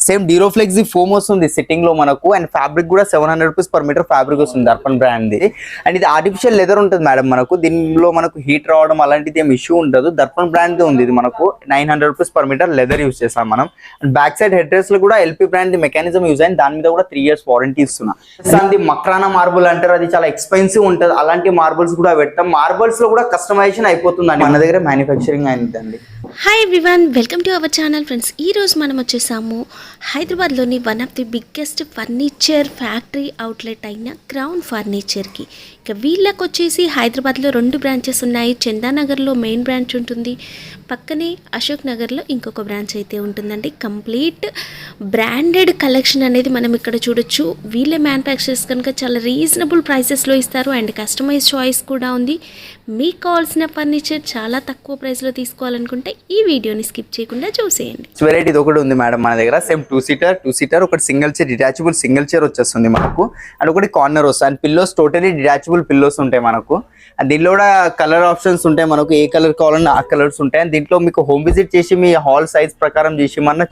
Same డీరోఫ్లెక్స్ foam వస్తుంది sitting లో మనకు. అండ్ ఫ్యాబ్రిక్ కూడా 700 రూపీస్ పర్ మీటర్ ఫ్యాబ్రిక్ వస్తుంది దర్పణ్ బ్రాండ్. అండ్ ఇది ఆర్టిఫిషియల్ లెదర్ ఉంటుంది మేడం మనకు. దీనిలో మనకు హీట్ రావడం అలాంటిది ఏం ఇష్యూ ఉండదు. దర్పణ్ బ్రాండ్ ఉంది ఇది మనకు. 900 rupees per metre leather use చేస్తాం మనం. And back side head dress లో కూడా ఎల్పీ బ్రాండ్ మెకానిజం యూజ్ అయింది. దాని మీద కూడా 3 years వారంటీ ఇస్తున్నా. మక్రానా మార్బుల్ అంటారు, అది చాలా ఎక్స్పెన్సివ్ ఉంటుంది. అలాంటి మార్బుల్స్ కూడా పెడతాం. మార్బుల్స్ లో కూడా కస్టమైజేషన్ అయిపోతుందండి, మన దగ్గర మ్యానుఫ్యాక్చరింగ్ అయిందండి. Hi everyone, welcome to our channel friends. ఈరోజు మనం వచ్చేసాము హైదరాబాద్లోని one of the biggest furniture factory outlet అయిన క్రౌన్ ఫర్నిచర్కి. ఇక వీళ్ళకి వచ్చేసి హైదరాబాద్లో 2 బ్రాంచెస్ ఉన్నాయి. చందానగర్లో మెయిన్ బ్రాంచ్ ఉంటుంది, పక్కనే అశోక్ నగర్లో ఇంకొక బ్రాంచ్ అయితే ఉంటుందండి. కంప్లీట్ బ్రాండెడ్ కలెక్షన్ అనేది మనం ఇక్కడ చూడొచ్చు. వీళ్ళే మ్యానుఫ్యాక్చరర్స్ కనుక చాలా రీజనబుల్ ప్రైసెస్లో ఇస్తారు. అండ్ కస్టమైజ్ చాయిస్ కూడా ఉంది. మీకు కావాల్సిన ఫర్నిచర్ చాలా తక్కువ ప్రైస్లో తీసుకోవాలనుకుంటే ఈ వీడియోని స్కిప్ చేయకుండా చూసేయండి. వెరైటీ ఇది ఒకటి ఉంది మేడం మన దగ్గర. సేమ్ 2 సీటర్ ఒకటి single chair, detachable single chair వచ్చేస్తుంది మనకు. అండ్ ఒకటి కార్నర్ వస్తుంది. And pillows totally detachable pillows ఉంటాయి మనకు. అండ్ దీనిలో కూడా కలర్ ఆప్షన్స్ ఉంటాయి మనకు. ఏ కలర్ కావాలన్నా ఆ కలర్స్ ఉంటాయి. అండ్ దీంట్లో మీకు హోమ్ విజిట్ చేసి మీ హాల్ సైజ్ ప్రకారం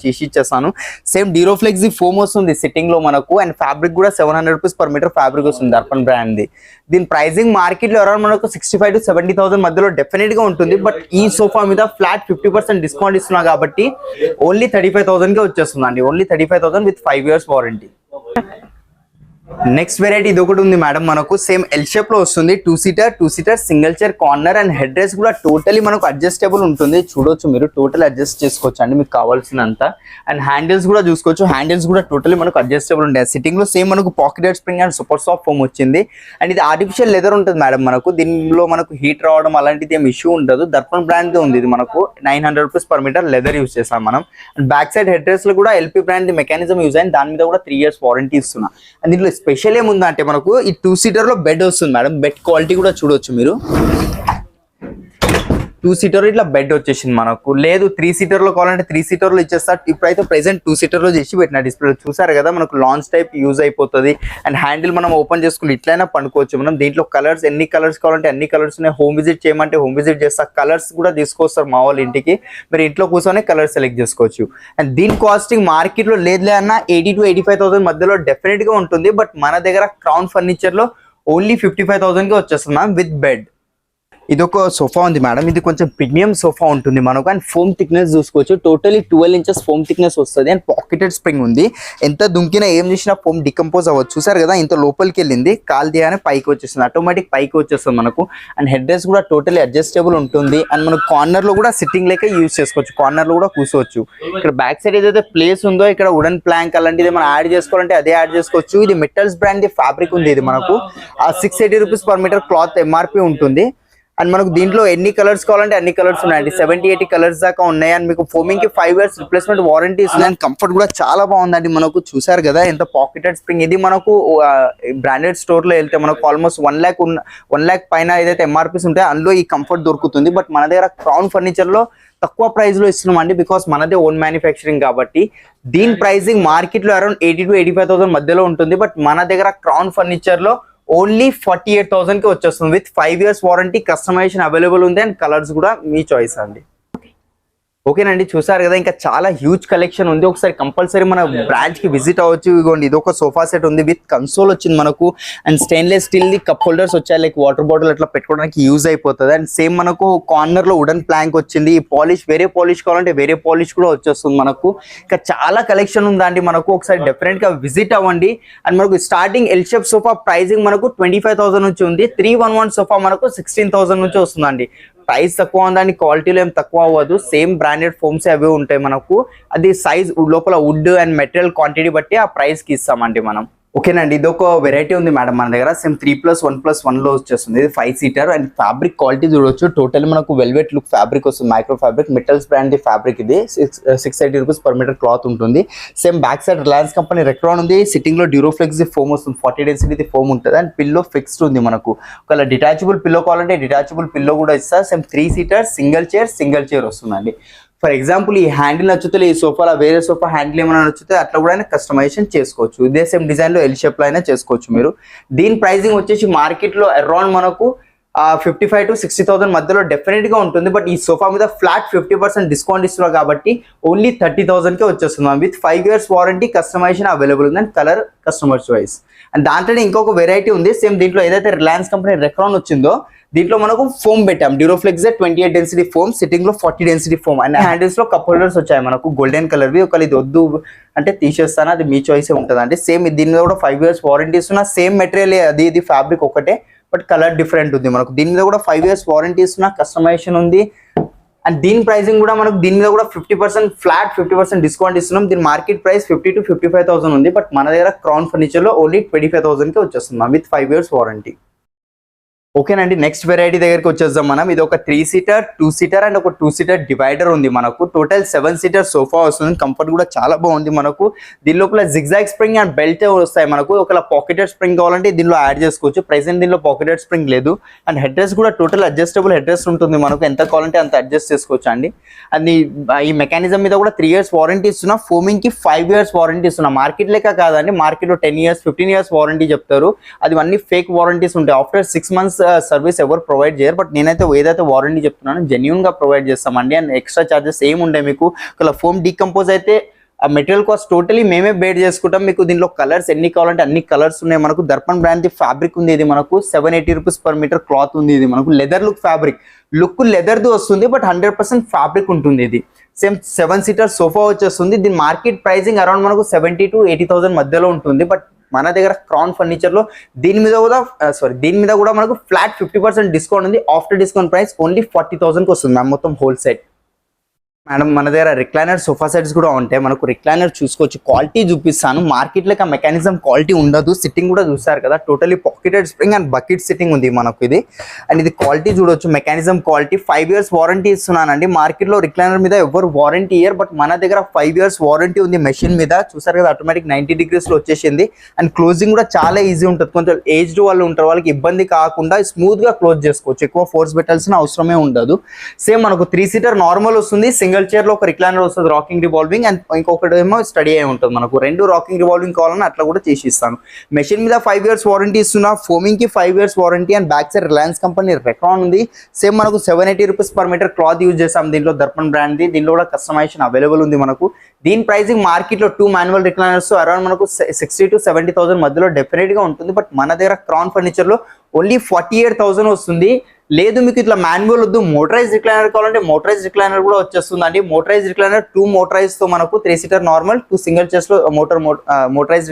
చేసి ఇచ్చేస్తాను. సేమ్ డీరోఫ్లెక్స్ ఫోమ్ వస్తుంది సిట్టింగ్ లో మనకు. అండ్ ఫ్యాబ్రిక్ కూడా 700 రూపీస్ పర్ మీటర్ ఫ్యాబ్రిక్ వస్తుంది దర్పణ్ బ్రాండ్. దీని ప్రైసింగ్ మార్కెట్ లో అరౌండ్ మనకు 65,000 to 70,000 మధ్యలో డెఫినెట్ గా ఉంటుంది. బట్ ఈ సోఫా మీద ఫ్లాట్ 50% డిస్కౌంట్ ఇస్తున్నా కాబట్టి ఓన్లీ 35,000 కే వచ్చేస్తుంది అండి. Only 35,000 with 5 years warranty. Next variety ఇది ఒకటి ఉంది మేడం మనకు. సేమ్ ఎల్ షేప్ లో వస్తుంది. 2 seater single chair, corner. And head dress కూడా టోటలీ మనకు అడ్జస్టబుల్ ఉంటుంది. చూడొచ్చు మీరు, టోటల్ అడ్జస్ట్ చేసుకోవచ్చు అండి మీకు కావాల్సినంత. అండ్ హ్యాండిల్స్ కూడా చూసుకోవచ్చు. హ్యాండిల్స్ కూడా టోటలీ మనకు అడ్జస్టబుల్ ఉంటాయి. సిట్టింగ్ లో సేమ్ మనకు pocketed spring and super soft foam వచ్చింది. అండ్ ఇది ఆర్టిఫిషియల్ లెదర్ ఉంటుంది మేడం మనకు. దీనిలో మనకు హీట్ రావడం అలాంటిది ఏం ఇష్యూ ఉండదు. దర్పణ్ బ్రాండ్ ఉంది ఇది మనకు. 900 rupees per metre leather use చేస్తాం మనం. And back side head dress లో కూడా ఎల్పీ బ్రాండ్ మెకానిజం యూజ్ అయింది. దాని మీద కూడా 3 years వారంటీ ఇస్తున్నా. అండ్ దీంట్లో స్పెషల్ ఏముందంటే మనకు ఈ 2 సీటర్ లో బెడ్ వస్తుంది మేడం. బెడ్ క్వాలిటీ కూడా చూడొచ్చు మీరు. 2 సీటర్ ఇట్లా బెడ్ వచ్చేసింది మనకు. లేదు 3 సీటర్ లో కావాలంటే 3 సీటర్ లో ఇచ్చేస్తారు. ఇప్పుడైతే ప్రెసెంట్ 2 సీటర్ లో చేసి పెట్టిన డిస్ప్లే చూసారు కదా మనకు. లాంచ్ టైప్ యూజ్ అయిపోతుంది. అండ్ హ్యాండిల్ మనం ఓపెన్ చేసుకుని ఇట్లయినా పండుకోవచ్చు మనం. దీంట్లో కలర్స్ ఎన్ని కలర్స్ కావాలంటే అన్ని కలర్స్ ఉన్నాయి. హోమ్ విజిట్ చేయమంటే హోమ్ విజిట్ చేస్తా. కలర్స్ కూడా తీసుకొస్తారు మా వాళ్ళ ఇంటికి. మీరు ఇంట్లో కూర్చొని కలర్ సెలెక్ట్ చేసుకోవచ్చు. అండ్ దీని కాస్టింగ్ మార్కెట్ లో లేదులే అన్న 80,000 to 85,000 మధ్యలో డెఫినెట్ గా ఉంటుంది. బట్ మన దగ్గర క్రౌన్ ఫర్నిచర్ లో ఓన్లీ 55,000 కి వచ్చేస్తుంది మ్యామ్ విత్ బెడ్. ఇది ఒక సోఫా ఉంది మేడం. ఇది కొంచెం ప్రీమియం సోఫా ఉంటుంది మనకు. అండ్ ఫోమ్ థిక్నెస్ చూసుకోవచ్చు. టోటలీ 12 inches ఫోమ్ థిక్నెస్ వస్తుంది. అండ్ పాకెటెడ్ స్ప్రింగ్ ఉంది. ఎంత దుంకినా ఏం చేసినా ఫోమ్ డికంపోజ్ అవ్వచ్చు. చూసారు కదా ఇంత లోపలికి వెళ్ళింది. కాల్ తీయగానే పైకి వచ్చేస్తుంది, ఆటోమేటిక్ పైకి వచ్చేస్తుంది మనకు. అండ్ హెడ్ డ్రెస్ కూడా టోటలీ అడ్జస్టబుల్ ఉంటుంది. అండ్ మనకు కార్నర్ లో కూడా సిట్టింగ్ లెక్క యూజ్ చేసుకోవచ్చు. కార్నర్ లో కూడా కూర్చోవచ్చు. ఇక్కడ బ్యాక్ సైడ్ ఏదైతే ప్లేస్ ఉందో ఇక్కడ వుడెన్ ప్లాంక్ అలాంటిది మనం యాడ్ చేసుకోవాలంటే అదే యాడ్ చేసుకోవచ్చు. ఇది మెటల్స్ బ్రాండ్ ఫ్యాబ్రిక్ ఉంది. ఇది మనకు 680 rupees per metre cloth MRP ఉంటుంది. అండ్ మనకు దీంట్లో ఎన్ని కలర్స్ కావాలంటే అన్ని కలర్స్ ఉన్నాయండి. 70-80 కలర్స్ దాకా ఉన్నాయి. అండ్ మీకు ఫోమింగ్ కి 5 years రిప్లేస్మెంట్ వారంటీ ఇస్తుంది. అండ్ కంఫర్ట్ కూడా చాలా బాగుందండి మనకు. చూసారు కదా ఎంత పాకెటెడ్ స్ప్రింగ్. ఇది మనకు బ్రాండెడ్ స్టోర్ లో వెళ్తే మనకు ఆల్మోస్ట్ 1 lakh పైన ఏదైతే ఎంఆర్పీస్ ఉంటాయో అందులో ఈ కంఫర్ట్ దొరుకుతుంది. బట్ మన దగ్గర క్రౌన్ ఫర్నిచర్ లో తక్కువ ప్రైస్ లో ఇస్తున్నాం అండి. బికాస్ మనదే ఓన్ మ్యానుఫ్యాక్చరింగ్ కాబట్టి. దీని ప్రైసింగ్ మార్కెట్ లో అరౌండ్ 80,000 to 85,000 మధ్యలో ఉంటుంది. బట్ మన దగ్గర క్రౌన్ ఫర్నిచర్ లో ఓన్లీ 48,000 కి వచ్చేస్తుంది with 5 years warranty. Customization available ఉంది. అండ్ కలర్స్ కూడా మీ చాయిస్ అండి. ఓకేనండి, చూసారు కదా ఇంకా చాలా హ్యూజ్ కలెక్షన్ ఉంది. ఒకసారి కంపల్సరీ మన బ్రాంచ్ కి విజిట్ అవ్వచ్చు. ఇదిగోండి ఇది ఒక సోఫా సెట్ ఉంది విత్ కన్సోల్ వచ్చింది మనకు. And stainless steel the cup holders వచ్చాయి. లైక్ వాటర్ బాటిల్ అట్లా పెట్టుకోవడానికి యూజ్ అయిపోతుంది. అండ్ సేమ్ మనకు కార్నర్ లో వుడెన్ ప్లాంక్ వచ్చింది. ఈ పాలిష్ వేరే పాలిష్ కావాలంటే వేరే పాలిష్ కూడా వచ్చేస్తుంది మనకు. ఇంకా చాలా కలెక్షన్ ఉందండి మనకు. ఒకసారి డెఫినెట్ గా విజిట్ అవ్వండి. అండ్ మనకు starting L shape sofa pricing మనకు 25,000 నుంచి ఉంది. 311 సోఫా మనకు 16,000 నుంచి వస్తుందండి. ప్రైస్ తక్కువ ఉందండి, క్వాలిటీలో ఏం తక్కువ అవ్వదు. సేమ్ బ్రాండెడ్ ఫోమ్స్ అవే ఉంటాయి మనకు. అది సైజ్ లోపల వుడ్ అండ్ మెటీరియల్ క్వాంటిటీ బట్టి ఆ ప్రైస్ కి ఇస్తామండి మనం. ఓకేనండి, ఇది ఒక వెరైటీ ఉంది మేడం మన దగ్గర. సేమ్ 3+1+1 లో వచ్చేస్తుంది. ఇది 5 సీటర్. అండ్ ఫ్యాబ్రిక్ క్వాలిటీ చూడొచ్చు. టోటల్ మనకు వెల్వెట్ లుక్ ఫ్యాబ్రిక్ వస్తుంది. Micro fabric metals brand fabric. ఇది 680 రూపీస్ పర్ మీటర్ క్లాత్ ఉంటుంది. Same back side Reliance company Recron ఉంది. సిట్టింగ్ లో డ్యూరోఫ్లెక్స్ ఫోమ్ వస్తుంది. 40 డెన్సిటీ ఫోమ్ ఉంటుంది. అండ్ పిల్లో ఫిక్స్డ్ ఉంది మనకు. ఒకవేళ డిటాచబుల్ పిల్లో కావాలంటే డిటాచబుల్ పిల్లో కూడా ఇస్తారు. సేమ్ 3 సీటర్ సింగిల్ చైర్ వస్తుందండి. ఫర్ ఎగ్జాంపుల్ ఈ హ్యాండిల్ నచ్చుతే ఈ సోఫాలో వేరే సోఫా హ్యాండిల్ ఏమైనా నచ్చుతే అట్లా కూడా కస్టమైజేషన్ చేసుకోవచ్చు. ఇదే సేమ్ డిజైన్ లో ఎల్ షేప్ లో అయినా చేసుకోవచ్చు మీరు. దీని ప్రైసింగ్ వచ్చేసి మార్కెట్ లో అరౌండ్ మనకు 55 to 60,000 మధ్యలో డెఫినెట్గా ఉంటుంది. బట్ ఈ సోఫా మీద ఫ్లాట్ 50% డిస్కౌంట్ ఇస్తున్నారు కాబట్టి ఓన్లీ 30,000కే వచ్చేస్తుంది ma'am. With 5 years warranty, customization available ఉంది and colour customer choice. And దాంట్లోనే ఇంకొక వెరైటీ ఉంది సేమ్ దీంట్లో ఏదైతే రిలయన్స్ కంపెనీ రెక్రాన్ వచ్చిందో దీంట్లో మనకు ఫోమ్ పెట్టాం. డ్యూరోఫ్లెక్స్ 28 డెన్సిటీ ఫోమ్, సిట్టింగ్ లో 40 డెన్సిటీ ఫోమ్ అండ్ హ్యాండిల్స్ లో కప్ హోల్డర్స్ వచ్చాయి మనకు గోల్డెన్ కలర్వి. ఒకవేళ ఇది వద్దు అంటే తీసేస్తాను, అది మీ చాయిస్ ఉంటుంది అండి. సేమ్ దీని మీద కూడా 5 years వారంటీ ఇస్తున్నా, సేమ్ మెటీరియల్ అది ఇది ఫ్యాబ్రిక్ ఒకటే బట్ కలర్ డిఫరెంట్ ఉంది మనకు. దీని మీద కూడా 5 years వారంటీ ఇస్తున్నా, కస్టమైజేషన్ ఉంది అండ్ దీని ప్రైసింగ్ కూడా మనకు దీని మీద కూడా 50% ఫ్లాట్ 50% డిస్కౌంట్ ఇస్తున్నాం. దీని మార్కెట్ ప్రైస్ 50 to 55,000 ఉంది. బట్ మన దగ్గర క్రౌన్ ఫర్నిచర్ లో ఓన్లీ 25,000కి వచ్చేస్తున్నాం విత్ 5 years వారంటీ. ఓకేనండి, నెక్స్ట్ వెరైటీ దగ్గరికి వచ్చేద్దాం మనం. ఇది ఒక 3-seater, 2-seater అండ్ ఒక 2-seater డివైడర్ ఉంది మనకు. టోటల్ 7-seater సోఫా వస్తుంది. కంఫర్ట్ కూడా చాలా బాగుంది మనకు. దీని లోపల జిగ్జాగ్ స్ప్రింగ్ అండ్ బెల్ట్ వస్తాయి మనకు. ఒకవేళ పాకెటెడ్ స్ప్రింగ్ కావాలంటే దీనిలో యాడ్ చేసుకోవచ్చు. ప్రెసెంట్ దీనిలో పాకెటెడ్ స్ప్రింగ్ లేదు. అండ్ హెడ్ రెస్ట్ కూడా టోటల్ అడ్జస్టబుల్ హెడ్ రెస్ట్ ఉంటుంది మనకు. ఎంత కావాలంటే అంత అడ్జస్ట్ చేసుకోవచ్చు అండి. అది ఈ మెకానిజం మీద కూడా 3 years వారంటీ ఇస్తున్నా, ఫోమింగ్ కి 5 years వారంటీ ఇస్తున్నా. మార్కెట్ లెక్క కాదండి, మార్కెట్ లో 10 years 15 years వారంటీ చెప్తారు. అది అన్ని ఫేక్ వారంటీస్ ఉంటాయి. ఆఫ్టర్ 6 months సర్వీస్ ఎవరు ప్రొవైడ్ చేయరు. బట్ నేనైతే ఏదైతే వారంటీ చెప్తున్నానో జెన్యూన్ గా ప్రొవైడ్ చేస్తామండి. అండ్ ఎక్స్ట్రా చార్జెస్ ఏమి ఉంటాయి మీకు. ఒకవేళ ఫోమ్ డీకంపోజ్ అయితే ఆ మెటీరియల్ కాస్ట్ టోటలీ మేమే బేర్ చేసుకుంటాం. మీకు దీనిలో కలర్స్ ఎన్ని కావాలంటే అన్ని కలర్స్ ఉన్నాయి మనకు. దర్పణ్ బ్రాండ్ ఫ్యాబ్రిక్ ఉంది. ఇది మనకు 780 రూపీస్ పర్ మీటర్ క్లాత్ ఉంది. ఇది మనకు లెదర్ లుక్ ఫ్యాబ్రిక్, లుక్ లెదర్ది వస్తుంది బట్ 100% ఫ్యాబ్రిక్ ఉంటుంది. ఇది సేమ్ 7-seater సోఫా వచ్చేస్తుంది. దీని మార్కెట్ ప్రైసింగ్ అరౌండ్ మనకు 70 to 80,000 మధ్యలో ఉంటుంది. బట్ మన దగ్గర క్రౌన్ ఫర్నిచర్ లో దీని మీద కూడా మనకు ఫ్లాట్ 50% డిస్కౌంట్ ఉంది. ఆఫ్టర్ డిస్కౌంట్ ప్రైస్ ఓన్లీ 40,000కి వస్తుంది మ్యామ్ మొత్తం హోల్ సెట్. మేడం మన దగ్గర రిక్లైనర్ సోఫా సెట్స్ కూడా ఉంటాయి మనకు. రిక్లైనర్ చూసుకోవచ్చు, క్వాలిటీ చూపిస్తాను. మార్కెట్ లెక్క మెకానిజం క్వాలిటీ ఉండదు. సిట్టింగ్ కూడా చూస్తారు కదా, totally pocketed spring and bucket sitting ఉంది మనకు ఇది. అండ్ ఇది క్వాలిటీ చూడొచ్చు, మెకానిజం క్వాలిటీ. 5 years వారంటీ ఇస్తున్నానండి. మార్కెట్ లో రిక్లైనర్ మీద ఎవరు వారంటీ ఇయర్, బట్ మన దగ్గర 5 years వారంటీ ఉంది మెషిన్ మీద. చూసారు కదా, ఆటోమేటిక్ 90 degrees లో వచ్చేసింది. అండ్ క్లోజింగ్ కూడా చాలా ఈజీ ఉంటుంది. కొంచెం ఏజ్డ్ వాళ్ళు ఉంటారు, వాళ్ళకి ఇబ్బంది కాకుండా స్మూత్ గా క్లోజ్ చేసుకోవచ్చు. ఎక్కువ ఫోర్స్ పెట్టాల్సిన అవసరమే ఉండదు. సేమ్ మనకు 3-seater నార్మల్ వస్తుంది. సింగిల్ చైర్ లో ఒక రిక్లైనర్ వస్తుంది, రాకింగ్ రివాల్వింగ్, అండ్ ఇంకొకటి ఏమో స్టడీ అయి ఉంటుంది మనకు. 2 రాకింగ్ రివాల్వింగ్ కావాలని అట్లా కూడా చేసి ఇస్తాను. మెషిన్ మీద 5 years వారంటీ ఇస్తున్నా, ఫోమింగ్ కి 5 years warranty. And back side Reliance company Recron ఉంది. సేమ్ మనకు 780 rupees per metre cloth use చేస్తాం. దీంట్లో దర్పణ్ బ్రాండ్ ది. దీనిలో కూడా కస్టమైజేషన్ అవైలబుల్ ఉంది మనకు. దీని ప్రైసింగ్ మార్కెట్ లో 2 మాన్యువల్ రిక్లైనర్స్ అరౌండ్ మనకు 60 to 70,000 మధ్యలో డెఫినెట్ గా ఉంటుంది. బట్ మన దగ్గర క్రౌన్ ఫర్నిచర్ లో ఓన్లీ 48,000 వస్తుంది. లేదు మీకు ఇట్లా మాన్యువల్ వద్దు, మోటరైజ్ రిక్లైనర్ కావాలంటే మోటరైజ్ రిక్లైనర్ కూడా వచ్చేస్తుంది అండి. మోటరైజ్ రిక్లైనర్ 2 మోటరైజ్ తో మనకు 3-seater నార్మల్, 2 సింగిల్ చెస్ లో మోటరైజ్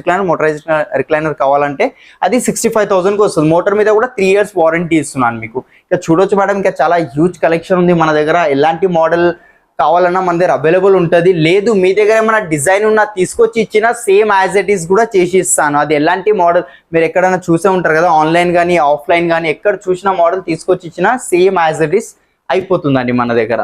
రిక్లైనర్ కావాలంటే అది 65,000కి వస్తుంది. మోటార్ మీద కూడా 3 years వారంటీ ఇస్తున్నాను మీకు. ఇక చూడొచ్చు మేడం, ఇంకా చాలా హ్యూజ్ కలెక్షన్ ఉంది మన దగ్గర. ఎలాంటి మోడల్ కావాలన్నా మన దగ్గర అవైలబుల్ ఉంటుంది. లేదు మీ దగ్గర ఏమైనా డిజైన్ ఉన్నా తీసుకొచ్చి ఇచ్చినా సేమ్ యాజ్ ఇట్ ఈస్ కూడా చేసి ఇస్తాను. అది ఎలాంటి మోడల్ మీరు ఎక్కడైనా చూసే ఉంటారు కదా, ఆన్లైన్ కానీ ఆఫ్లైన్ కానీ ఎక్కడ చూసిన మోడల్ తీసుకొచ్చి ఇచ్చినా సేమ్ యాజ్ ఇట్ ఈస్ అయిపోతుందండి మన దగ్గర.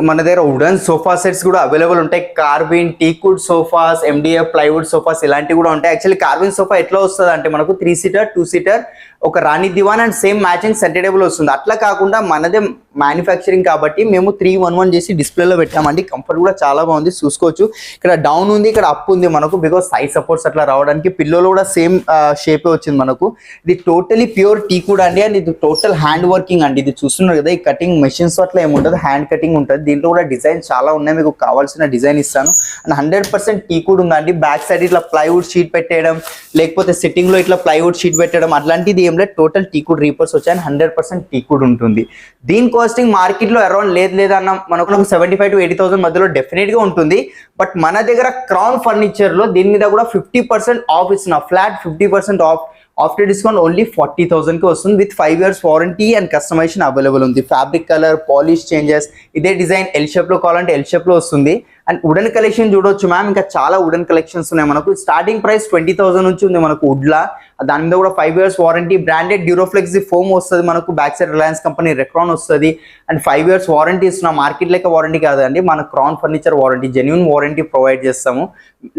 మన దగ్గర వుడెన్ సోఫా సెట్స్ కూడా అవైలబుల్ ఉంటాయి. Corbin, టీకుడ్ sofas, MDF plywood sofas ఇలాంటివి కూడా ఉంటాయి. యాక్చువల్లీ కార్బిన్ సోఫా ఎట్లా వస్తుంది అంటే మనకు 3-seater 2-seater ఒక రాణి divan and same matching centre table వస్తుంది. అట్లా కాకుండా మనదే మ్యానుఫ్యాక్చరింగ్ కాబట్టి మేము 3-1-1 చేసి డిస్ప్లేలో పెట్టామండి. కంఫర్ట్ కూడా చాలా బాగుంది, చూసుకోవచ్చు. ఇక్కడ డౌన్ ఉంది, ఇక్కడ అప్ ఉంది మనకు, బికాస్ సైజ్ సపోర్ట్స్ అట్లా రావడానికి. పిల్లోలో కూడా సేమ్ షేప్ వచ్చింది మనకు. ఇది టోటలీ ప్యూర్ టీకుడ్ అండి. అండ్ ఇది టోటల్ హ్యాండ్ వర్కింగ్ అండి. ఇది చూస్తున్నారు కదా, ఈ కటింగ్ మెషిన్స్ అట్లా ఏముంటుంది, హ్యాండ్ కటింగ్ ఉంటుంది. దీంట్లో కూడా డిజైన్ చాలా ఉన్నాయి, మీకు కావాల్సిన డిజైన్ ఇస్తాను. అండ్ 100% టీకుడ్ ఉందండి. బ్యాక్ సైడ్ ఇట్లా ప్లైవుడ్ షీట్ పెట్టేయడం, లేకపోతే సిట్టింగ్ లో ఇట్లా ప్లైవుడ్ షీట్ పెట్టడం అట్లాంటిది ఏం లేదు. టోటల్ టీకుడ్ రీపర్స్ వచ్చాయి, 100% టీకుడ్ ఉంటుంది. దీని కాస్టింగ్ మార్కెట్ లో అరౌండ్ లేదన్న మనకు 75 to 80,000 మధ్యలో డెఫినెట్ గా ఉంటుంది. బట్ మన దగ్గర క్రౌన్ ఫర్నిచర్ లో దీని మీద కూడా 50% ఆఫ్ ఇస్తున్నా. Flat 50% off. After discount only 40,000కి వస్తుంది. With 5 years warranty and customization available ఉంది. ఫ్యాబ్రిక్ కలర్, పాలిష్ చేంజెస్, ఇదే డిజైన్ ఎల్ షేప్ లో కావాలంటే ఎల్ షేప్ లో వస్తుంది. అండ్ వుడెన్ కలెక్షన్ చూడొచ్చు మ్యామ్, ఇంకా చాలా వుడెన్ కలెక్షన్స్ ఉన్నాయి మనకు. స్టార్టింగ్ ప్రైస్ 20,000 నుంచి ఉంది మనకు వుడ్లా. దాని మీద కూడా 5 years warranty. Branded Duroflex foam వస్తుంది మనకు. Back side Reliance company Recron వస్తుంది. అండ్ 5 years వారంటీ ఇస్తున్నాం. మార్కెట్ లెక్క వారంటీ కాదండి, మన crown furniture warranty, genuine warranty provide చేస్తాము.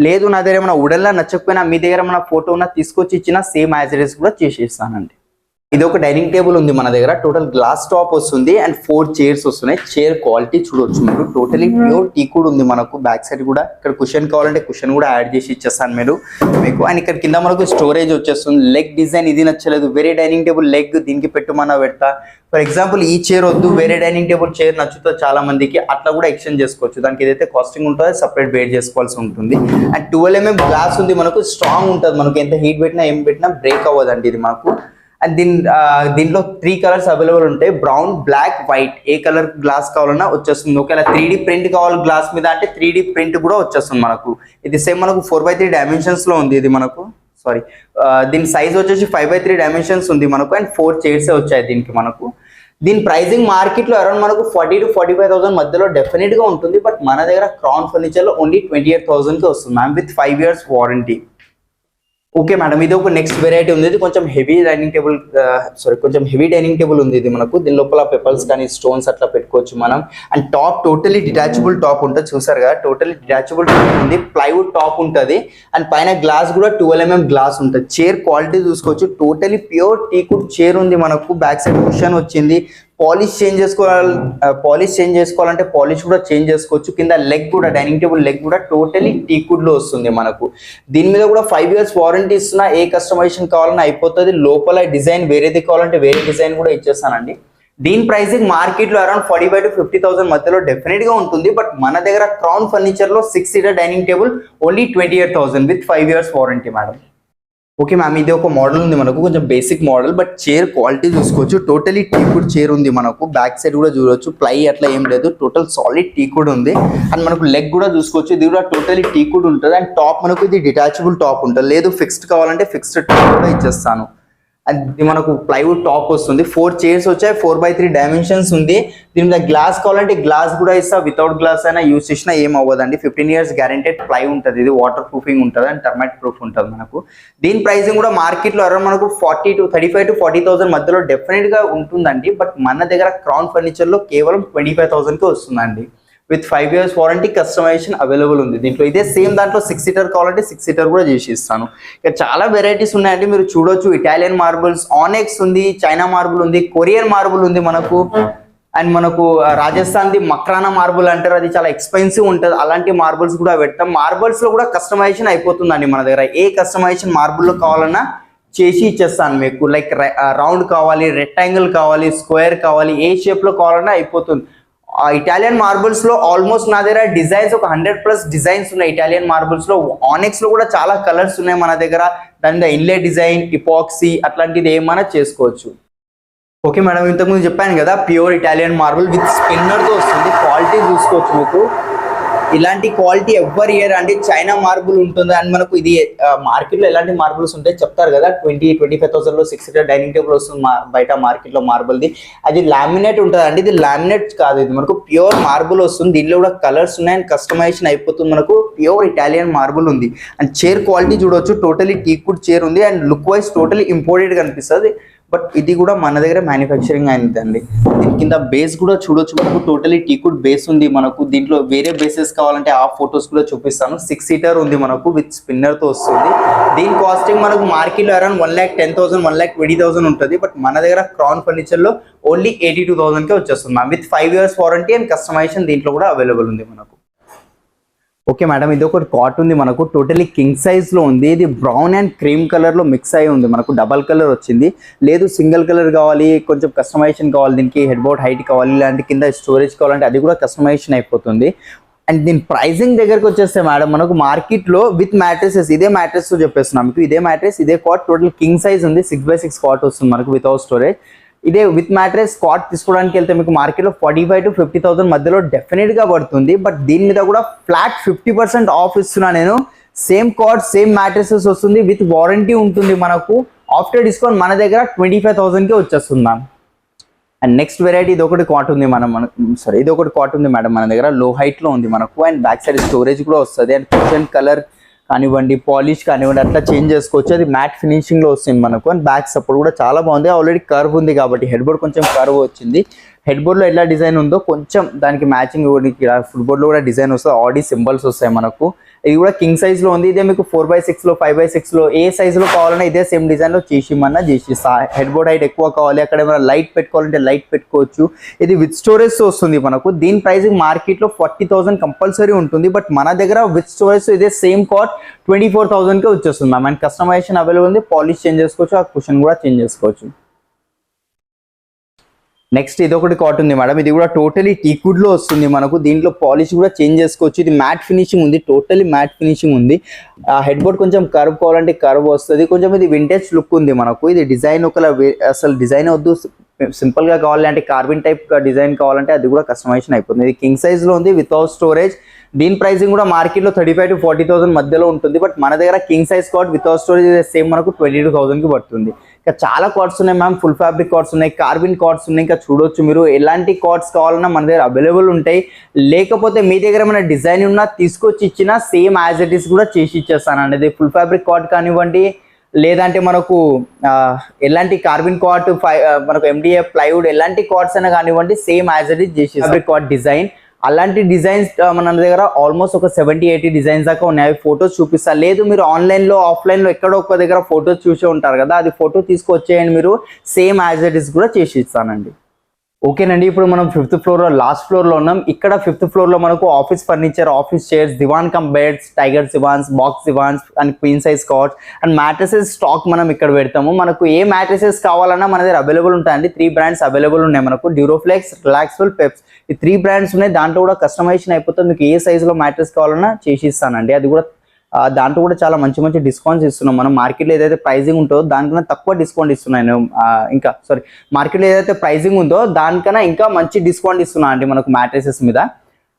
లేదు నా దగ్గర ఏమైనా వుడెన్లా నచ్చకపోయినా మీ దగ్గర ఏమైనా ఫోటో ఉన్నా తీసుకొచ్చి ఇచ్చినా సేమ్ యాజ్ ఇట్ ఈస్ కూడా చేసి ఇస్తానండి. ఇది ఒక డైనింగ్ టేబుల్ ఉంది మన దగ్గర, టోటల్ గ్లాస్ టాప్ వస్తుంది అండ్ 4 చైర్స్ వస్తున్నాయి. చైర్ క్వాలిటీ చూడొచ్చు మీరు, టోటలీ ప్యూర్ టీకుడ్ ఉంది మనకు. బ్యాక్ సైడ్ కూడా ఇక్కడ కుషన్ కావాలంటే కుషన్ కూడా యాడ్ చేసి ఇచ్చేస్తాను మీకు. అండ్ ఇక్కడ కింద మనకు స్టోరేజ్ వచ్చేస్తుంది. లెగ్ డిజైన్ ఇది నచ్చలేదు, వేరే డైనింగ్ టేబుల్ లెగ్ దీనికి పెట్టుమన్నా పెడతా. ఫర్ ఎగ్జాంపుల్ ఈ చైర్ వద్దు, వేరే డైనింగ్ టేబుల్ చైర్ నచ్చుతుంది చాలా మందికి, అట్లా కూడా ఎక్స్చేంజ్ చేసుకోవచ్చు. దానికి ఏదైతే కాస్టింగ్ ఉంటుందో సపరేట్ వేర్ చేసుకోవాల్సి ఉంటుంది. అండ్ 12 mm గ్లాస్ ఉంది మనకు, స్ట్రాంగ్ ఉంటుంది మనకు, ఎంత హీట్ పెట్టినా ఏం పెట్టినా బ్రేక్ అవ్వదండి ఇది మనకు. అండ్ దీంట్లో 3 కలర్స్ అవైలబుల్ ఉంటాయి, బ్రౌన్, బ్లాక్, వైట్. ఏ కలర్ గ్లాస్ కావాలన్నా వచ్చేస్తుంది. ఒకవేళ 3D ప్రింట్ కావాలి గ్లాస్ మీద అంటే 3D ప్రింట్ కూడా వచ్చేస్తుంది మనకు. ఇది సేమ్ మనకు 4x3 డైమెన్షన్స్ లో ఉంది ఇది మనకు. సారీ, దీని సైజ్ వచ్చేసి 5x3 డైమెన్షన్స్ ఉంది మనకు. అండ్ 4 చైర్స్ వచ్చాయి దీనికి మనకు. దీని ప్రైసింగ్ మార్కెట్ లో అరౌండ్ మనకు 40 to 45,000 మధ్యలో డెఫినెట్ గా ఉంటుంది. బట్ మన దగ్గర క్రౌన్ ఫర్నిచర్ లో ఓన్లీ 28,000 కి వస్తుంది ma'am, with 5 years warranty. Okay madam, ఇది ఒక నెక్స్ట్ వెరైటీ ఉంది. ఇది కొంచెం హెవీ డైనింగ్ టేబుల్, కొంచెం హెవీ డైనింగ్ టేబుల్ ఉంది ఇది మనకు. దీని లోపల పెపల్స్ కానీ స్టోన్స్ అట్లా పెట్టుకోవచ్చు మనం. And top totally detachable top ఉంటుంది, చూసారు కదా, టోటలీ డిటాచబుల్ టాప్ ఉంది. ప్లైవుడ్ టాప్ ఉంటుంది అండ్ పైన గ్లాస్ కూడా 12 mm గ్లాస్ ఉంటుంది. చైర్ క్వాలిటీ చూసుకోవచ్చు, టోటలీ ప్యూర్ టీకుడ్ చైర్ ఉంది మనకు. బ్యాక్ సైడ్ కుషన్ వచ్చింది. పాలిష్ చేంజ్ చేసుకోవాలంటే పాలిష్ కూడా చేంజ్ చేసుకోవచ్చు. కింద లెగ్ కూడా, డైనింగ్ టేబుల్ లెగ్ కూడా టోటలీ టీకుడ్ లో వస్తుంది మనకు. దీని మీద కూడా 5 years వారంటీ ఇస్తున్నా, ఏ కస్టమైజేషన్ కావాలన్నా అయిపోతుంది. లోపల డిజైన్ వేరేది కావాలంటే వేరే డిజైన్ కూడా ఇచ్చేస్తానండి. దీని ప్రైసింగ్ మార్కెట్ లో అరౌండ్ 45 to 50,000 మధ్యలో డెఫినెట్ గా ఉంటుంది. బట్ మన దగ్గర క్రౌన్ ఫర్నిచర్ లో 6 seater dining table only 28,000 with 5 years warranty madam. Okay ma'am, ఇది ఒక మోడల్ ఉంది మనకు, కొంచెం basic model. But chair quality చూసుకోవచ్చు, టోటలీ టీకుడ్ చైర్ ఉంది మనకు. బ్యాక్ సైడ్ కూడా చూడవచ్చు, ప్లై అట్లా ఏం లేదు, టోటల్ సాలిడ్ టీకుడ్ ఉంది. అండ్ మనకు లెగ్ కూడా చూసుకోవచ్చు, ఇది కూడా టోటలీ టీకుడ్ ఉంటుంది. అండ్ టాప్ మనకు ఇది డిటాచబుల్ టాప్ ఉంటుంది, లేదు ఫిక్స్డ్ కావాలంటే ఫిక్స్డ్ టాప్ కూడా ఇచ్చేస్తాను. అండ్ ఇది మనకు ప్లైవుడ్ టాప్ వస్తుంది. 4 చైర్స్ వచ్చాయి, 4x3 డైమెన్షన్స్ ఉంది. దీని మీద గ్లాస్ కావాలంటే గ్లాస్ కూడా ఇస్తా, వితౌట్ గ్లాస్ అయినా యూజ్ చేసినా ఏం అవ్వదండి. 15 years గ్యారెంటెడ్ ప్లై ఉంటుంది, ఇది వాటర్ ప్రూఫింగ్ ఉంటుంది అండ్ టర్మైట్ ప్రూఫ్ ఉంటుంది మనకు. దీని ప్రైసింగ్ కూడా మార్కెట్ లో అరౌండ్ మనకు 35 to 40,000 మధ్యలో డెఫినెట్ గా ఉంటుందండి. బట్ మన దగ్గర క్రౌన్ ఫర్నిచర్ లో కేవలం 25,000 కి వస్తుందండి, with 5 years warranty. Customization available ఉంది దీంట్లో. ఇదే సేమ్ దాంట్లో 6 seater కావాలంటే 6 seater కూడా చేసి ఇస్తాను. ఇక చాలా వెరైటీస్ ఉన్నాయండి, మీరు చూడొచ్చు. ఇటాలియన్ మార్బుల్స్, ఆనెక్స్ ఉంది, చైనా మార్బుల్ ఉంది, కొరియన్ మార్బుల్ ఉంది మనకు. అండ్ మనకు రాజస్థాన్ ది మక్రానా మార్బుల్ అంటారు, అది చాలా ఎక్స్పెన్సివ్ ఉంటుంది. అలాంటి మార్బుల్స్ కూడా పెడతాం. మార్బుల్స్ లో కూడా కస్టమైజేషన్ అయిపోతుందండి మన దగ్గర. ఏ కస్టమైజేషన్ మార్బుల్ లో కావాలన్నా చేసి ఇచ్చేస్తాను మీకు. లైక్ రౌండ్ కావాలి, రెక్టాంగిల్ కావాలి, స్క్వేర్ కావాలి, ఏ షేప్ లో కావాలన్నా అయిపోతుంది. ఇటాలియన్ మార్బుల్స్ లో ఆల్మోస్ట్ నా దగ్గర డిజైన్స్ ఒక 100+ డిజైన్స్ ఉన్నాయి. ఇటాలియన్ మార్బుల్స్ లో ఆనెక్స్ లో కూడా చాలా కలర్స్ ఉన్నాయి మన దగ్గర. దాని మీద ఇన్లే డిజైన్, ఇపాక్సీ అట్లాంటిది ఏమైనా చేసుకోవచ్చు. ఓకే మేడం, ఇంతకుముందు చెప్పాను కదా, pure Italian marble with spinner తో వస్తుంది. క్వాలిటీ చూసుకోవచ్చు మీకు, ఇలాంటి క్వాలిటీ ఎవ్వర్ ఇయర్ అండి. చైనా మార్బుల్ ఉంటుంది. అండ్ మనకు ఇది మార్కెట్ లో ఎలాంటి మార్బుల్స్ ఉంటాయి చెప్తారు కదా, 20-25,000 లో 6 seater డైనింగ్ టేబుల్ వస్తుంది బయట మార్కెట్ లో మార్బుల్ ది. అది లామినేట్ ఉంటుంది అండి, ఇది లామినేట్ కాదు, ఇది మనకు ప్యూర్ మార్బుల్ వస్తుంది. దీనిలో కూడా కలర్స్ ఉన్నాయి అండ్ కస్టమైజేషన్ అయిపోతుంది మనకు. ప్యూర్ ఇటాలియన్ మార్బుల్ ఉంది. అండ్ చైర్ క్వాలిటీ చూడవచ్చు, టోటలీ టీకుడ్ చైర్ ఉంది. And look wise totally imported కనిపిస్తుంది. బట్ ఇది కూడా మన దగ్గర మ్యానుఫ్యాక్చరింగ్ అయిందండి. దీని కింద బేస్ కూడా చూడొచ్చు, మనకు టోటలీ టీకుడ్ బేస్ ఉంది మనకు. దీంట్లో వేరే బేసెస్ కావాలంటే ఆ ఫొటోస్ కూడా చూపిస్తాను. 6 seater ఉంది మనకు, విత్ స్పిన్నర్ తో వస్తుంది. దీని కాస్టింగ్ మనకు మార్కెట్ లో అరౌండ్ 1,10,000 1,20,000 ఉంటుంది. బట్ మన దగ్గర క్రౌన్ ఫర్నిచర్ లో ఓన్లీ 82,000 కే వచ్చేస్తుంది with 5 years warranty. And customisation దీంట్లో కూడా అవైలబుల్ ఉంది మనకు. ఓకే మేడం, ఇది ఒక కాట్ ఉంది మనకు, టోటలీ కింగ్ సైజ్ లో ఉంది. ఇది బ్రౌన్ అండ్ క్రీమ్ కలర్ లో మిక్స్ అయి ఉంది మనకు, డబల్ కలర్ వచ్చింది. లేదు సింగిల్ కలర్ కావాలి, కొంచెం కస్టమైజేషన్ కావాలి, దీనికి హెడ్ బోర్డ్ హైట్ కావాలి, ఇలాంటి కింద స్టోరేజ్ కావాలంటే అది కూడా కస్టమైజేషన్ అయిపోతుంది. అండ్ దీని ప్రైసింగ్ దగ్గరకు వచ్చేస్తే మేడం, మనకు మార్కెట్ లో విత్ మ్యాట్రెసెస్, ఇదే మ్యాట్రెస్ చెప్పేస్తున్నాం మీకు, ఇదే మ్యాట్రెస్, ఇదే కాట్, టోటల్ కింగ్ సైజ్ ఉంది, 6x6 కాట్ వస్తుంది మనకు వితౌట్ స్టోరేజ్. ఇదే విత్ మ్యాట్రెస్ కాట్ తీసుకోవడానికి వెళ్తే మీకు మార్కెట్లో 45 to 50,000 మధ్యలో డెఫినెట్ గా పడుతుంది. బట్ దీని మీద కూడా ఫ్లాట్ 50% ఆఫ్ ఇస్తున్నా నేను. సేమ్ కాట్, సేమ్ మ్యాట్రెసెస్ వస్తుంది, విత్ వారంటీ ఉంటుంది మనకు. ఆఫ్టర్ డిస్కౌంట్ మన దగ్గర 25,000 కే వచ్చేస్తుంది మ్యామ్. అండ్ నెక్స్ట్ వెరైటీ ఇది ఒకటి కాట్ ఉంది ఇది ఒకటి కాట్ ఉంది మేడం మన దగ్గర, లో హైట్ లో ఉంది మనకు. అండ్ బ్యాక్ సైడ్ స్టోరేజ్ కూడా వస్తుంది. అండ్ కుషన్ కలర్ కానివ్వండి, పాలిష్ కానివ్వండి, అట్లా చేంజ్ చేసుకోవచ్చు. అది మ్యాట్ ఫినిషింగ్ లో వస్తుంది మనకు. అండ్ బ్యాక్ సపోర్ట్ కూడా చాలా బాగుంది. ఆల్రెడీ కర్వ్ ఉంది కాబట్టి హెడ్ బోర్డ్ కొంచెం కర్వ్ వచ్చింది. హెడ్ బోర్డ్లో ఎలా డిజైన్ ఉందో కొంచెం దానికి మ్యాచింగ్ ఇక్కడ ఫుట్బోర్డ్లో కూడా డిజైన్ వస్తుంది, ఆడి సింబల్స్ వస్తాయి మనకు. ఇది కూడా కింగ్ సైజ్లో ఉంది. ఇదే మీకు 4x6లో 5x6లో ఏ సైజులో కావాలన్నా ఇదే సేమ్ డిజైన్లో చేసిమన్నా చేసిస్తా. హెడ్ బోర్డ్ హైట్ ఎక్కువ కావాలి, అక్కడ ఏమైనా లైట్ పెట్టుకోవాలంటే లైట్ పెట్టుకోవచ్చు. ఇది విత్ స్టోరేజ్ వస్తుంది మనకు. దీని ప్రైసింగ్ మార్కెట్లో 40,000 కంపల్సరీ ఉంటుంది, బట్ మన దగ్గర విత్ స్టోరేజ్ ఇదే సేమ్ కాట్ 24,000కే వచ్చేస్తుంది మ్యామ్. అండ్ కస్టమైజేషన్ అవైలబుల్ ఉంది, పాలిష్ చేంజ్ చేసుకోవచ్చు, ఆ కుషన్ కూడా చేంజ్ చేసుకోవచ్చు. నెక్స్ట్ ఇది ఒకటి కాట్ ఉంది మేడం. ఇది కూడా టోటలీ టీకుడ్లో వస్తుంది మనకు. దీంట్లో పాలిష్ కూడా చేంజ్ చేసుకోవచ్చు. ఇది మ్యాట్ ఫినిషింగ్ ఉంది, టోటలీ మ్యాట్ ఫినిషింగ్ ఉంది. హెడ్ బోర్డ్ కొంచెం కర్వ్ కావాలంటే కర్వ్ వస్తుంది. కొంచెం ఇది వింటేజ్ లుక్ ఉంది మనకు. ఇది డిజైన్ అసలు డిజైన్ వద్దు, సింపుల్గా కావాలంటే కార్బన్ టైప్ డిజైన్ కావాలంటే అది కూడా కస్టమైజేషన్ అయిపోతుంది. ఇది కింగ్ సైజ్లో ఉంది వితౌట్ స్టోరేజ్. దీని ప్రైసింగ్ కూడా మార్కెట్లో 35,000 to 40,000 మధ్యలో ఉంటుంది, బట్ మన దగ్గర king size cot without storage same మనకు 22,000కి పడుతుంది. ఇంకా చాలా కార్డ్స్ ఉన్నాయి మ్యామ్, ఫుల్ ఫ్యాబ్రిక్ కార్డ్స్ ఉన్నాయి, కార్బన్ కార్డ్స్ ఉన్నాయి. ఇంకా చూడొచ్చు మీరు, ఎలాంటి కార్డ్స్ కావాలన్నా మన దగ్గర అవైలబుల్ ఉంటాయి. లేకపోతే మీ దగ్గర ఏమైనా డిజైన్ ఉన్నా తీసుకొచ్చి ఇచ్చినా సేమ్ యాజ్ ఇట్ ఈస్ కూడా చేసి ఇచ్చేస్తానండి. ఇది ఫుల్ ఫ్యాబ్రిక్ కార్డ్ కానివ్వండి, లేదంటే మనకు ఎలాంటి కార్బన్ కార్డ్ మనకు MDF ప్లైవుడ్ ఎలాంటి కార్డ్స్ అయినా కానివ్వండి సేమ్ యాజ్ ఇట్ ఈస్ చేసి ఫ్యాబ్రిక్ కార్డ్ డిజైన్. అలాంటి డిజైన్స్ మన దగ్గర ఆల్మోస్ట్ ఒక 70-80 డిజైన్స్ దాకా ఉన్నాయి. ఫొటోస్ చూపిస్తా. లేదు మీరు ఆన్లైన్లో ఆఫ్లైన్లో ఎక్కడో ఒక దగ్గర ఫొటోస్ చూసే ఉంటారు కదా, అది ఫోటో తీసుకొచ్చేయండి మీరు, సేమ్ యాజ్ ఇట్ ఈస్ కూడా చేసి ఇస్తానండి. ఓకేనండి, ఇప్పుడు మనం 5th ఫ్లోర్లో లాస్ట్ ఫ్లోర్లో ఉన్నాం. ఇక్కడ 5th ఫ్లోర్లో మనకు office furniture, office chairs, divan cum beds, tiger divans, box divans and queen size cots and mattresses stock మనం ఇక్కడ పెడతాము. మనకు ఏ మ్యాట్రసెస్ కావాలన్నా మన దగ్గర అవైలబుల్ ఉంటాయండి. 3 బ్రాండ్స్ అవైలబుల్ ఉన్నాయి మనకు. డ్యూరోఫ్లెక్స్, రిలాక్స్ఫుల్, పెప్స్, ఈ 3 బ్రాండ్స్ ఉన్నాయి. దాంట్లో కూడా కస్టమైజేషన్ అయిపోతుంది. మీకు ఏ సైజులో మ్యాట్రస్ కావాలన్నా చేసి ఇస్తానండి. అది కూడా దాంట్లో కూడా చాలా మంచి మంచి డిస్కౌంట్స్ ఇస్తున్నాం మనం. మార్కెట్లో ఏదైతే ప్రైజింగ్ ఉంటుందో దానికన్నా తక్కువ డిస్కౌంట్ ఇస్తున్నాను. మార్కెట్లో ఏదైతే ప్రైజింగ్ ఉందో దానికన్నా ఇంకా మంచి డిస్కౌంట్ ఇస్తున్నా అండి మనకు మ్యాట్రసెస్ మీద.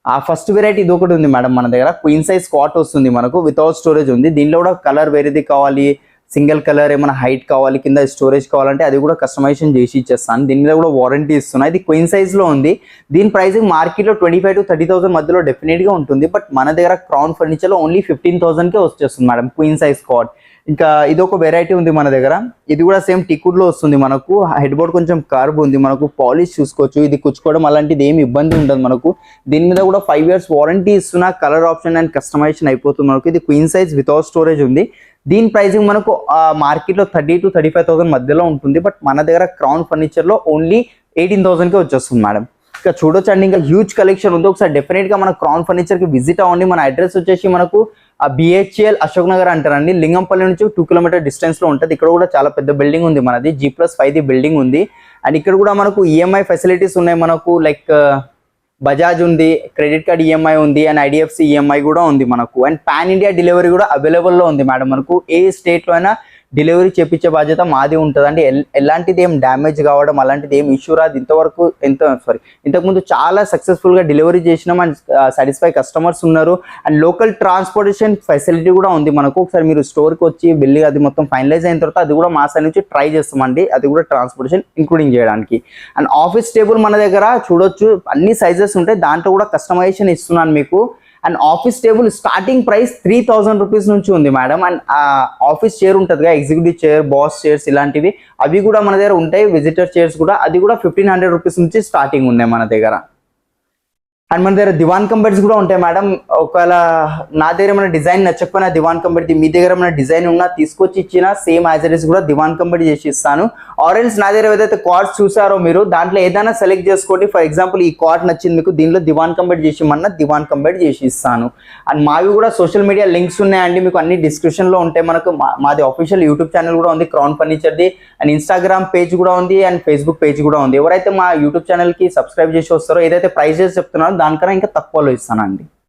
ఆ ఫస్ట్ వెరైటీ ఇది ఒకటి ఉంది మేడం మన దగ్గర. క్వీన్ సైజ్ కాట్ వస్తుంది మనకు, వితౌట్ స్టోరేజ్ ఉంది. దీనిలో కూడా కలర్ వేరేది కావాలి, సింగిల్ కలర్ ఏమైనా హైట్ కావాలి, కింద స్టోరేజ్ కావాలంటే అది కూడా కస్టమైజేషన్ చేసి ఇచ్చేస్తాను. దీని మీద కూడా వారంటీ ఇస్తున్నా. ఇది క్వీన్ సైజ్లో ఉంది. దీని ప్రైసింగ్ మార్కెట్లో 25,000 to 30,000 మధ్యలో డెఫినెట్గా ఉంటుంది, బట్ మన దగ్గర క్రౌన్ ఫర్నిచర్లో ఓన్లీ 15,000కే వచ్చేస్తుంది మేడం క్వీన్ సైజ్ కాట్. ఇంకా ఇది ఒక వెరైటీ ఉంది మన దగ్గర. ఇది కూడా సేమ్ టిక్కుడ్లో వస్తుంది మనకు. హెడ్ బోర్డ్ కొంచెం కర్వ్ ఉంది మనకు, పాలిష్ చూసుకోవచ్చు. ఇది కుచ్చుకోవడం అలాంటిది ఏమి ఇబ్బంది ఉండదు మనకు. దీని మీద కూడా 5 years వారంటీ ఇస్తున్నా. కలర్ ఆప్షన్ అండ్ కస్టమైజేషన్ అయిపోతుంది మనకు. ఇది క్వీన్ సైజ్ వితౌట్ స్టోరేజ్ ఉంది. దీని ప్రైసింగ్ మనకు మార్కెట్లో 30,000 to 35,000 మధ్యలో ఉంటుంది, బట్ మన దగ్గర క్రౌన్ ఫర్నిచర్లో ఓన్లీ 18,000కే వచ్చేస్తుంది మేడం. ఇంకా చూడొచ్చండి, ఇంకా హ్యూజ్ కలెక్షన్ ఉంది. ఒకసారి డెఫినెట్గా మన క్రౌన్ ఫర్నిచర్కి విజిట్ అవ్వండి. మన అడ్రస్ వచ్చేసి మనకు BHL అశోక్ నగర్ అంటారండి. లింగంపల్లి నుంచి 2 km డిస్టెన్స్లో ఉంటుంది. ఇక్కడ కూడా చాలా పెద్ద బిల్డింగ్ ఉంది మనది, G+5 బిల్డింగ్ ఉంది. అండ్ ఇక్కడ కూడా మనకు EMI ఫెసిలిటీస్ ఉన్నాయి మనకు. లైక్ బజాజ్ ఉంది, క్రెడిట్ కార్డ్ EMI ఉంది, అండ్ IDFC EMI కూడా ఉంది మనకు. అండ్ పాన్ ఇండియా డెలివరీ కూడా అవైలబుల్లో ఉంది మేడం మనకు. ఏ స్టేట్లో అయినా డెలివరీ చేపించే బాధ్యత మాది ఉంటుంది. అంటే ఎలాంటిది ఏం డ్యామేజ్ కావడం అలాంటిది ఏం ఇష్యూ రాదు. ఇంతకుముందు చాలా సక్సెస్ఫుల్గా డెలివరీ చేసినాం అండ్ సాటిస్ఫై కస్టమర్స్ ఉన్నారు. అండ్ లోకల్ ట్రాన్స్పోర్టేషన్ ఫెసిలిటీ కూడా ఉంది మనకు. ఒకసారి మీరు స్టోర్కి వచ్చి వెళ్ళి అది మొత్తం ఫైనలైజ్ అయిన తర్వాత అది కూడా మా సైడ్ నుంచి ట్రై చేస్తామండి, అది కూడా ట్రాన్స్పోర్టేషన్ ఇంక్లూడింగ్ చేయడానికి. అండ్ ఆఫీస్ టేబుల్ మన దగ్గర చూడొచ్చు, అన్ని సైజెస్ ఉంటాయి. దాంట్లో కూడా కస్టమైజేషన్ ఇస్తున్నాను మీకు. And office table starting price 3,000 rupees నుంచి ఉంది మేడం. అండ్ ఆఫీస్ చైర్ ఉంటుంది కదా, ఎగ్జిక్యూటివ్ చైర్, బాస్ చైర్స్ ఇలాంటివి, అవి కూడా మన దగ్గర ఉంటాయి. విజిటర్ చైర్స్ కూడా, అది కూడా 1,500 రూపీస్ నుంచి స్టార్టింగ్ ఉన్నాయి మన దగ్గర. అండ్ మన దగ్గర దివాన్ కంబెడ్స్ కూడా ఉంటాయి మేడం. ఒకవేళ నా దగ్గర ఏమైనా డిజైన్ నచ్చకపోయినా దివాన్ కంబెడ్, మీ దగ్గర ఏమైనా డిజైన్ ఉన్నా తీసుకొచ్చి ఇచ్చినా సేమ్ యాజ్ ఇట్ ఈస్ కూడా దివాన్ కంబెడ్ చేసి ఇస్తాను. ఆరెంజ్ నా దగ్గర ఏదైతే కార్డ్స్ చూసారో మీరు, దాంట్లో ఏదైనా సెలెక్ట్ చేసుకోండి. ఫర్ ఎగ్జాంపుల్ ఈ కార్డ్ నచ్చింది మీకు, దీనిలో దివాన్ కంబెడ్ చేసి ఇమ్మన్నా దివాన్ కంబెడ్ చేసి ఇస్తాను. అండ్ మావి కూడా సోషల్ మీడియా లింక్స్ ఉన్నాయండి, మీకు అన్ని డిస్క్రిప్షన్లో ఉంటాయి. మనకు మాది అఫీషియల్ యూట్యూబ్ ఛానల్ కూడా ఉంది క్రౌన్ ఫర్నిచర్ది, అండ్ ఇన్స్టాగ్రామ్ పేజ్ కూడా ఉంది, అండ్ ఫేస్బుక్ పేజ్ కూడా ఉంది. ఎవరైతే మా యూట్యూబ్ ఛానల్కి సబ్స్క్రైబ్ చేసి వస్తారో, ఏదైతే ప్రైజెస్ చెప్తున్నారో దానికన్నా ఇంకా తక్కువలో ఇస్తానండి.